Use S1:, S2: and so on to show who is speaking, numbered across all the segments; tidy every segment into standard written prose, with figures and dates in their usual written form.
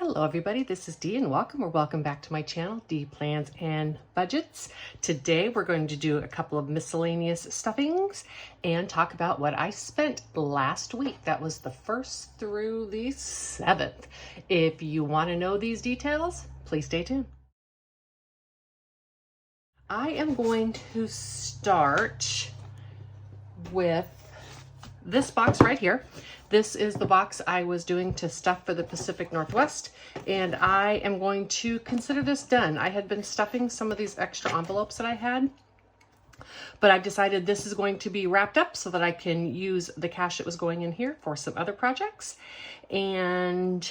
S1: Hello everybody, this is Dee and welcome back to my channel, Dee Plans and Budgets. Today we're going to do a couple of miscellaneous stuffings and talk about what I spent last week. That was the 1st through the 7th. If you want to know these details, please stay tuned. I am going to start with this box right here. This is the box I was doing to stuff for the Pacific Northwest, and I am going to consider this done. I had been stuffing some of these extra envelopes that I had, but I've decided this is going to be wrapped up so that I can use the cash that was going in here for some other projects. And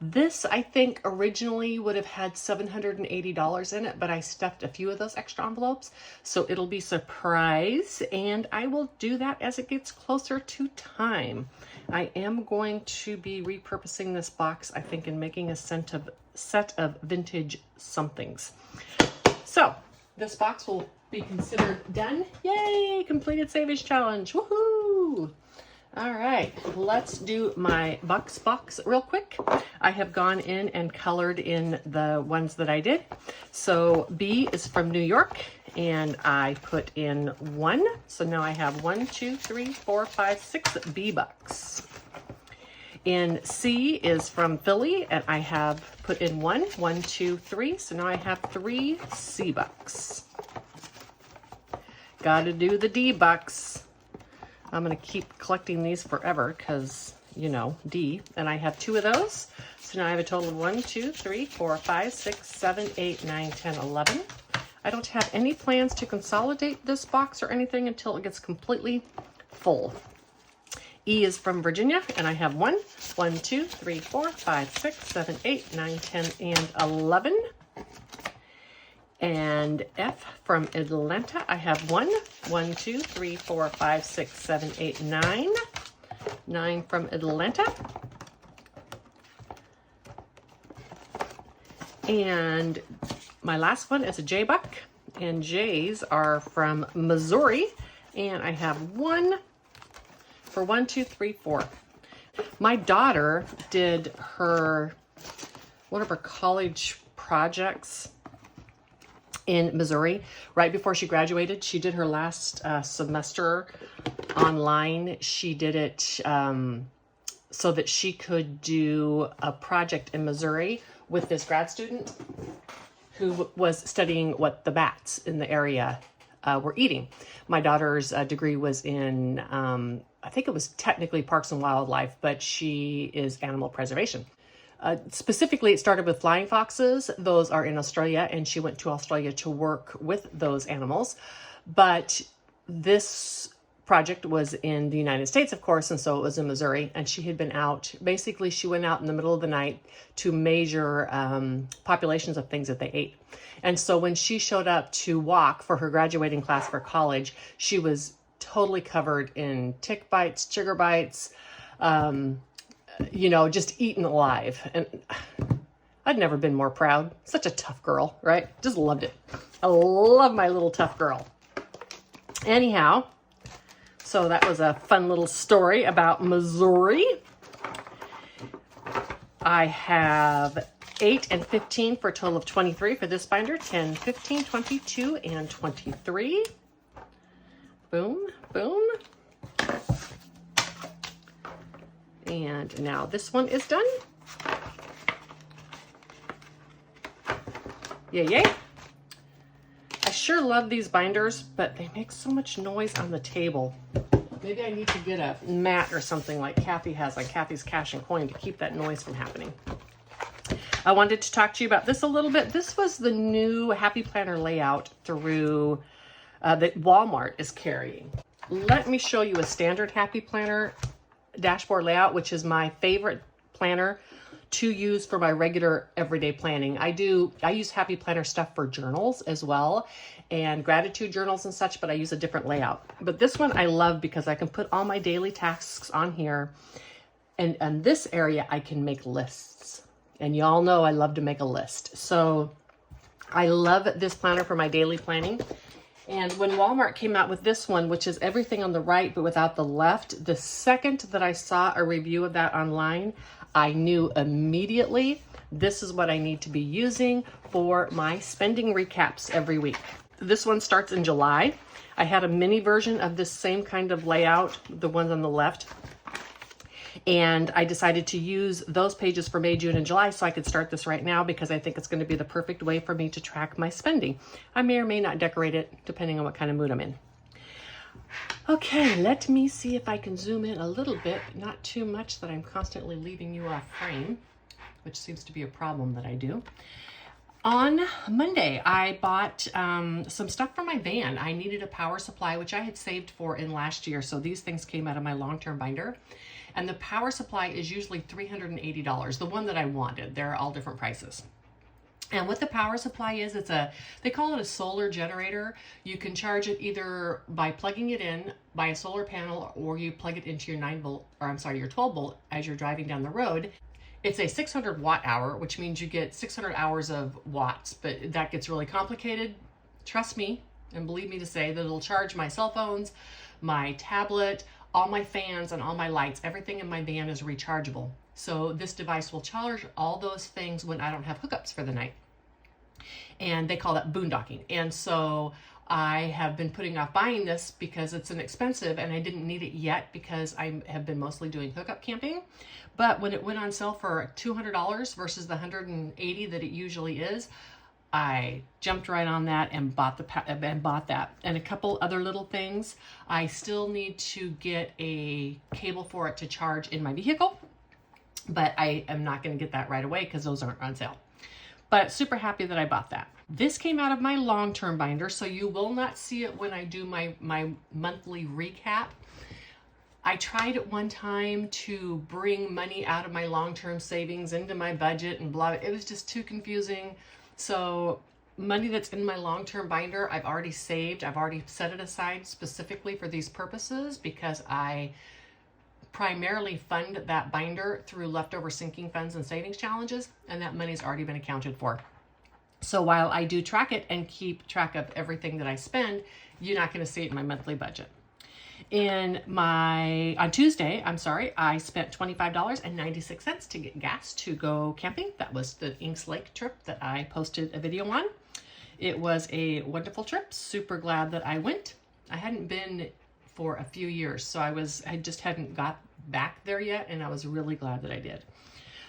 S1: this, I think, originally would have had $780 in it, but I stuffed a few of those extra envelopes, so it'll be surprise, and I will do that as it gets closer to time. I am going to be repurposing this box, I think, and making a set of vintage somethings. So this box will be considered done. Yay! Completed Savage Challenge. Woohoo! All right, let's do my box real quick. I have gone in and colored in the ones that I did. So B is from New York, and I put in 1. So now I have 1, 2, 3, 4, 5, 6 B bucks. In C is from Philly, and I have put in 1, 1, 2, 3. So now I have 3 C bucks. Gotta do the D bucks. I'm going to keep collecting these forever because, you know, D. And I have 2 of those. So now I have a total of 1, 2, 3, 4, 5, 6, 7, 8, 9, 10, 11. I don't have any plans to consolidate this box or anything until it gets completely full. E is from Virginia, and I have 1, 1, 2, 3, 4, 5, 6, 7, 8, 9, 10, and 11. And F from Atlanta, I have 1, 1, 2, 3, 4, 5, 6, 7, 8, 9. 9 from Atlanta. And my last one is a J buck, and J's are from Missouri, and I have 1 for 1, 2, 3, 4. My daughter did one of her college projects in Missouri right before she graduated. She did her last semester online. She did it so that she could do a project in Missouri with this grad student who was studying what the bats in the area were eating. My daughter's degree was in, I think it was technically Parks and Wildlife, but she is animal preservation. Specifically, it started with flying foxes. Those are in Australia, and she went to Australia to work with those animals. But this project was in the United States, of course, and so it was in Missouri. And she had been out, basically she went out in the middle of the night to measure populations of things that they ate. And so when she showed up to walk for her graduating class for college, she was totally covered in tick bites, chigger bites, you know, just eaten alive. And I'd never been more proud. Such a tough girl, right? Just loved it. I love my little tough girl. Anyhow, so that was a fun little story about Missouri. I have 8 and 15 for a total of 23 for this binder. 10, 15, 22, and 23. Boom, boom. And now this one is done. Yay, yay. I sure love these binders, but they make so much noise on the table. Maybe I need to get a mat or something like Kathy has on Kathy's Cash and Coin to keep that noise from happening. I wanted to talk to you about this a little bit. This was the new Happy Planner layout through that Walmart is carrying. Let me show you a standard Happy Planner dashboard layout, which is my favorite planner to use for my regular everyday planning. I use Happy Planner stuff for journals as well, and gratitude journals and such, but I use a different layout. But this one I love because I can put all my daily tasks on here, and in this area I can make lists. And y'all know I love to make a list. So I love this planner for my daily planning. And when Walmart came out with this one, which is everything on the right but without the left, the second that I saw a review of that online, I knew immediately this is what I need to be using for my spending recaps every week. This one starts in July. I had a mini version of this same kind of layout, the ones on the left. And I decided to use those pages for May, June, and July so I could start this right now because I think it's going to be the perfect way for me to track my spending. I may or may not decorate it depending on what kind of mood I'm in. Okay, let me see if I can zoom in a little bit, not too much that I'm constantly leaving you off frame, which seems to be a problem that I do. On Monday, I bought some stuff for my van. I needed a power supply, which I had saved for in last year. So these things came out of my long-term binder. And the power supply is usually $380, the one that I wanted. They're all different prices. And what the power supply is, they call it a solar generator. You can charge it either by plugging it in by a solar panel, or you plug it into your 12 volt as you're driving down the road. It's a 600 watt hour, which means you get 600 hours of watts, but that gets really complicated. Trust me, and believe me to say that it'll charge my cell phones, my tablet, all my fans, and all my lights. Everything in my van is rechargeable. So this device will charge all those things when I don't have hookups for the night. And they call that boondocking. And so I have been putting off buying this because it's inexpensive and I didn't need it yet because I have been mostly doing hookup camping. But when it went on sale for $200 versus the $180 that it usually is, I jumped right on that and bought that. And a couple other little things. I still need to get a cable for it to charge in my vehicle, but I am not going to get that right away because those aren't on sale. But super happy that I bought that. This came out of my long-term binder, so you will not see it when I do my monthly recap. I tried at one time to bring money out of my long-term savings into my budget and blah. It was just too confusing. So money that's in my long-term binder, I've already saved. I've already set it aside specifically for these purposes because I primarily fund that binder through leftover sinking funds and savings challenges, and that money's already been accounted for. So while I do track it and keep track of everything that I spend, you're not going to see it in my monthly budget. On Tuesday, I spent $25.96 to get gas to go camping. That was the Inks Lake trip that I posted a video on. It was a wonderful trip. Super glad that I went. I hadn't been for a few years, so I just hadn't got back there yet, and I was really glad that I did.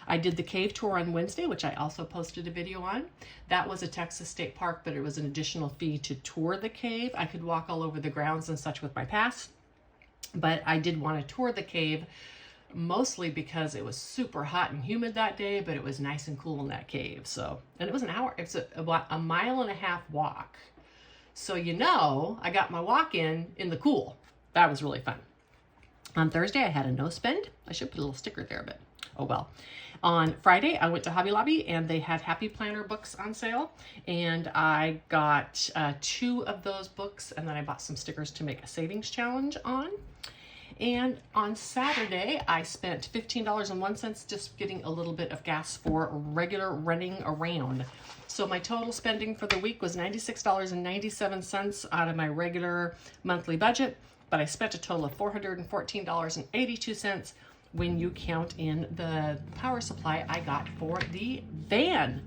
S1: I did the cave tour on Wednesday, which I also posted a video on. That was a Texas State Park, but it was an additional fee to tour the cave. I could walk all over the grounds and such with my pass, but I did want to tour the cave mostly because it was super hot and humid that day, but it was nice and cool in that cave. So, and it was an hour. It's about a 1.5 mile walk. So, I got my walk in the cool. That was really fun. On Thursday, I had a no spend. I should put a little sticker there, but oh well. On Friday, I went to Hobby Lobby and they had Happy Planner books on sale. And I got 2 of those books, and then I bought some stickers to make a savings challenge on. And on Saturday, I spent $15.01 just getting a little bit of gas for regular running around. So my total spending for the week was $96.97 out of my regular monthly budget, but I spent a total of $414.82 when you count in the power supply I got for the van.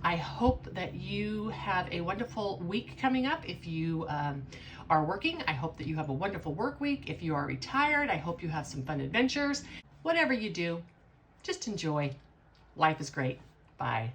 S1: I hope that you have a wonderful week coming up. If you are working, I hope that you have a wonderful work week. If you are retired, I hope you have some fun adventures. Whatever you do, just enjoy. Life is great. Bye.